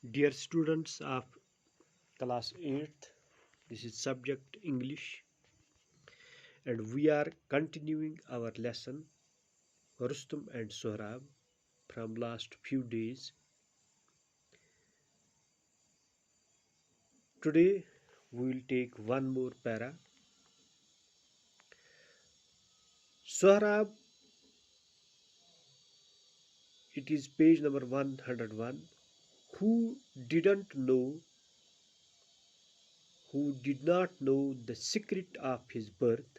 Dear students of class 8th, this is subject English and we are continuing our lesson Rustum and Sohrab from last few days. Today we will take one more para. Sohrab, it is page number 101. Who didn't know, who did not know the secret of his birth,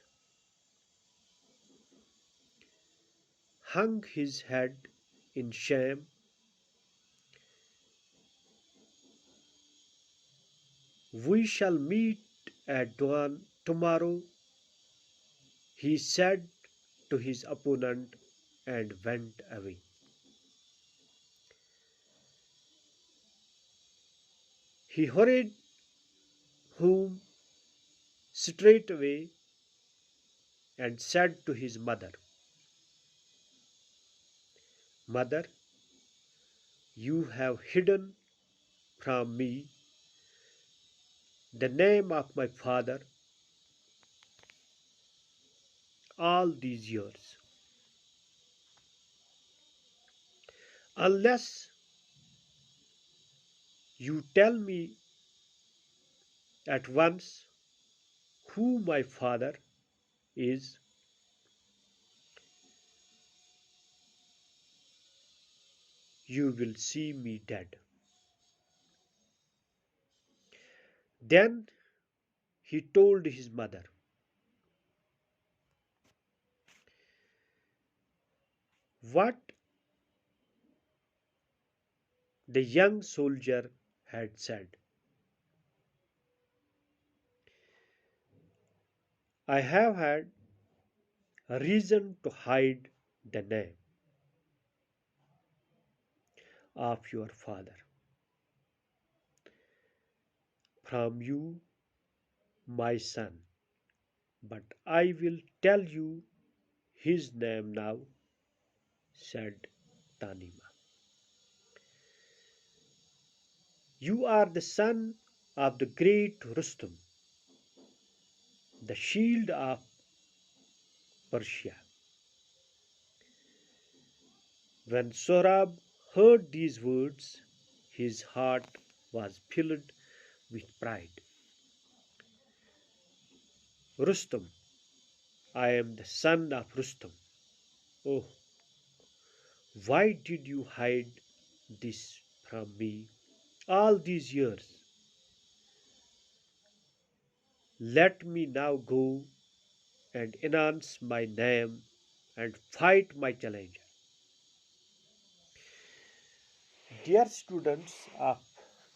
hung his head in shame. We shall meet at dawn tomorrow, he said to his opponent and went away. He hurried home straightway and said to his mother, Mother, you have hidden from me the name of my father all these years. Unless you tell me at once who my father is, you will see me dead. Then he told his mother what the young soldier had said. I have had a reason to hide the name of your father from you, my son, but I will tell you his name now, said Tanima. You are the son of the great Rustum, the shield of Persia. When Sohrab heard these words, his heart was filled with pride. Rustum, I am the son of Rustum. Oh, why did you hide this from me all these years? Let me now go and announce my name and fight my challenger. Dear students of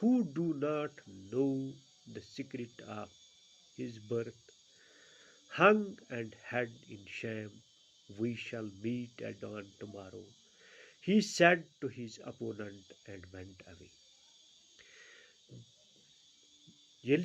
who do not know the secret of his birth hung and had in shame. We shall meet at dawn tomorrow, he said to his opponent and went away. Yel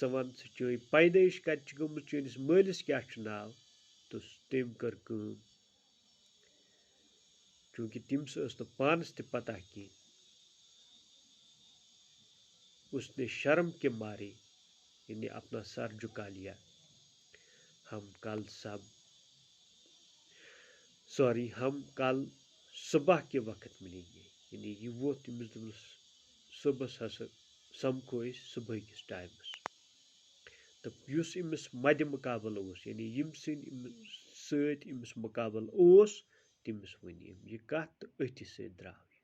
ژٕ one ژٕ چٲنۍ پیدٲیش کَتہِ چھِ گٔمٕژ، چٲنِس مٲلِس کیٛاہ چھُ ناو، تہٕ تٔمۍ کٔر کٲم، چوٗنٛکہِ تٔمِس ٲس نہٕ پانَس تہِ پتہ کینٛہہ، اس نے شرم کے مارے یعنی اپنا سر جھکا لیا ہم کل صبح کے وقت ملیں گے. یعنی یہ وہ تٔمِس دوٚپنَس صُبحس ہسا سمکھو أسۍ صُبحٕکِس ٹایمَس. تہٕ یُس أمِس مدِ مُقابل اوس یعنی ییٚمہِ سۭتۍ أمِس مُقابل اوس تٔمِس ؤنۍ أمۍ یہِ کَتھ تہٕ أتھی سۭتۍ درٛاو یہِ.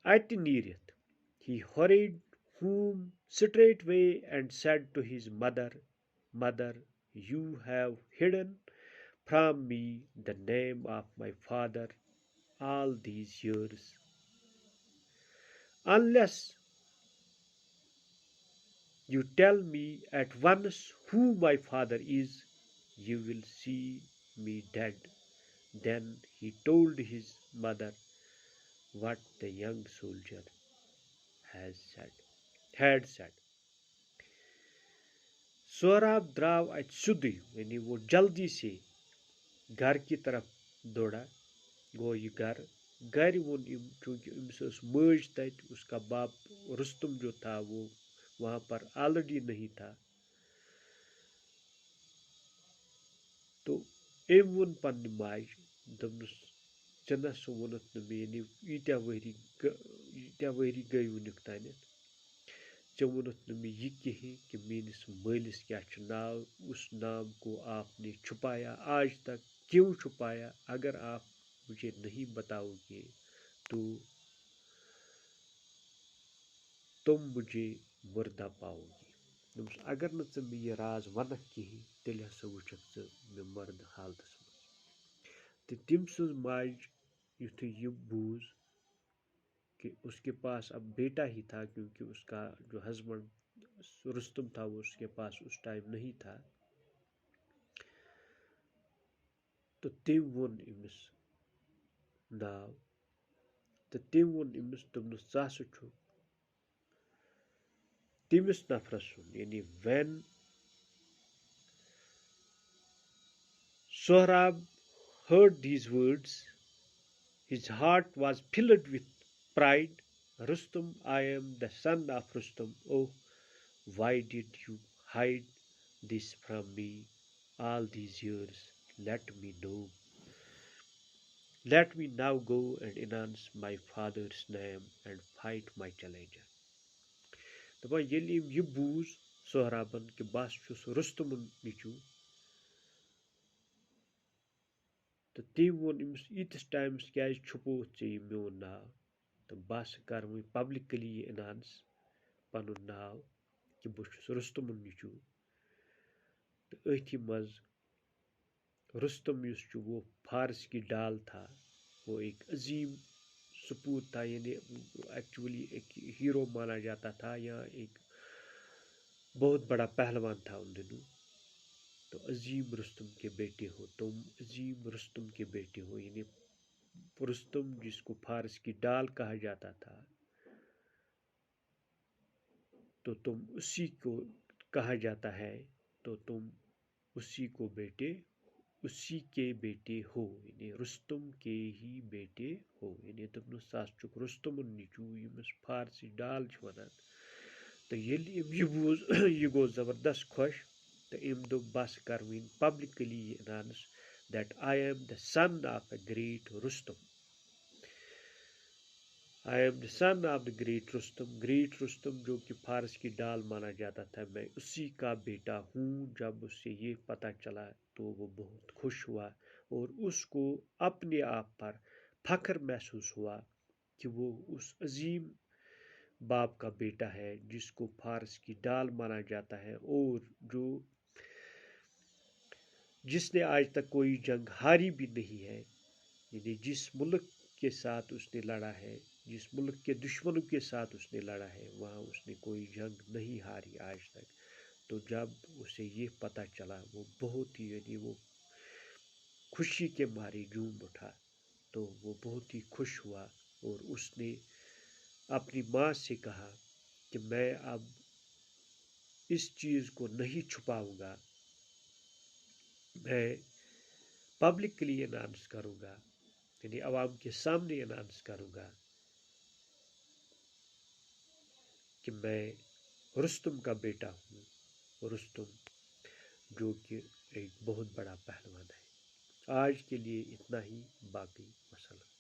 اَتہِ نیٖرِتھ he hurried home straightway and said to his mother, you have hidden from me the name of my father all these years. Unless you tell me at once who my father is, you will see me dead. Then he told his mother what the young soldier had said. سوراب درٛاو اَتہِ سیوٚدُے یعنی وہ جلدی سے گھر کی طرف دوڑا گوٚو یہِ گھرِ ووٚن أمۍ چوٗنٛکہِ أمِس ٲس مٲج تَتہِ اس کا باپ رستم جو تھا وہ وہاں پر آلریڈی نہیں تھا. تو أمۍ ووٚن پننہِ ماجہِ دوٚپنَس ژےٚ نہ سا ووٚنُتھ نہٕ مےٚ یعنی ییٖتیٛاہ ؤری گٔے وٕنیُک تانٮ۪تھ ژےٚ ووٚنُتھ نہٕ مےٚ یہِ کِہیٖنۍ کہِ میٛٲنِس مٲلِس کیٛاہ چھُ ناو اُس نام کو آپ نے چھپایا آج تک کیوں چھپایا اگر آپ مجھے نہیں بتاؤ گے تو تم مجھے مردہ پاؤ گی. دوٚپمَس اگر نہٕ ژٕ مےٚ یہِ راز وَنکھ کِہیٖنۍ تیٚلہِ ہسا وٕچھکھ ژٕ مےٚ مردٕ حالتس منٛز. تہٕ تٔمۍ سٕنٛز ماجہِ یُتھُے یہِ بوٗز کہ اس کے پاس اب بیٹا ہی تھا کیونکہ اس کا جو ہسبینڈ رستم تھا وہ اس کے پاس اس ٹائم نہیں تھا. تو تٔمۍ ووٚن أمِس ناو تہٕ تٔمۍ ووٚن أمِس دوٚپنَس ژٕ ہسا چھُکھ تٔمِس نفرس سُنٛد یعنی when Sohrab heard these words, his heart was filled with pride. Rustum, I am the son of Rustum. Oh, why did you hide this from me all these years? Let me now go and announce my father's name and fight my challenger. دپان ییٚلہِ أمۍ یہِ بوٗز سہرابن کہِ بس چھُس رُستُمُن نیٚچوٗ تہٕ تٔمۍ ووٚن أمِس ییٖتِس ٹایمس کیٛازِ چھُپووُتھ ژےٚ یہِ میون ناو تہٕ بہٕ ہسا کرٕ وۄنۍ پبلکلی یہِ اناونس پنُن ناو کہ بہٕ چھُس رُستُمُن نیٚچوٗ. تہٕ أتھی منٛز رستم یُس چھُ وہ فارس کی ڈال تھا وہ ایک عظیم سپوت تھا یعنی ایکچولی ایک ہیرو مانا جاتا تھا یا ایک بہت بڑا پہلوان تھا ان دنوں. تو عظیم رستم کے بیٹے ہو یعنی رستم جس کو فارس کی ڈال کہا جاتا تھا تو تم اسی کو کہا جاتا ہے تو تم اسی کے بیٹے ہو یعنی رستم کے ہی بیٹے ہو یعنی دوٚپنَس ژٕ ہسا چھُکھ رستمُن نیٚچوٗ ییٚمِس فارسی ڈال چھِ وَنان. تہٕ ییٚلہِ أمۍ یہِ بوٗز یہِ گوٚو زبردست خۄش تہٕ أمۍ دوٚپ بس کر وۄنۍ پبلکلی یہِ announce that I am the son of the great Rustum جو کہ فارس کی ڈال مانا جاتا تھا میں اسی کا بیٹا ہوں. جب اسے یہ پتا چلا تو وہ بہت خوش ہوا اور اس کو اپنے آپ پر فخر محسوس ہوا کہ وہ اس عظیم باپ کا بیٹا ہے جس کو فارس کی ڈال مانا جاتا ہے اور جس نے آج تک کوئی جنگ ہاری بھی نہیں ہے. یعنی جس ملک کے ساتھ اس نے لڑا ہے جس ملک کے دشمنوں کے ساتھ اس نے لڑا ہے وہاں اس نے کوئی جنگ نہیں ہاری آج تک. تو جب اسے یہ پتہ چلا وہ بہت ہی یعنی وہ خوشی کے مارے جھوم اٹھا تو وہ بہت ہی خوش ہوا اور اس نے اپنی ماں سے کہا کہ میں اب اس چیز کو نہیں چھپاؤں گا میں پبلکلی اناؤنس کروں گا یعنی عوام کے سامنے اناؤنس کروں گا کہ میں رستم کا بیٹا ہوں رستم، جو کہ ایک بہت بڑا پہلوان ہے۔ آج کے لیے اتنا ہی، باقی وسلام۔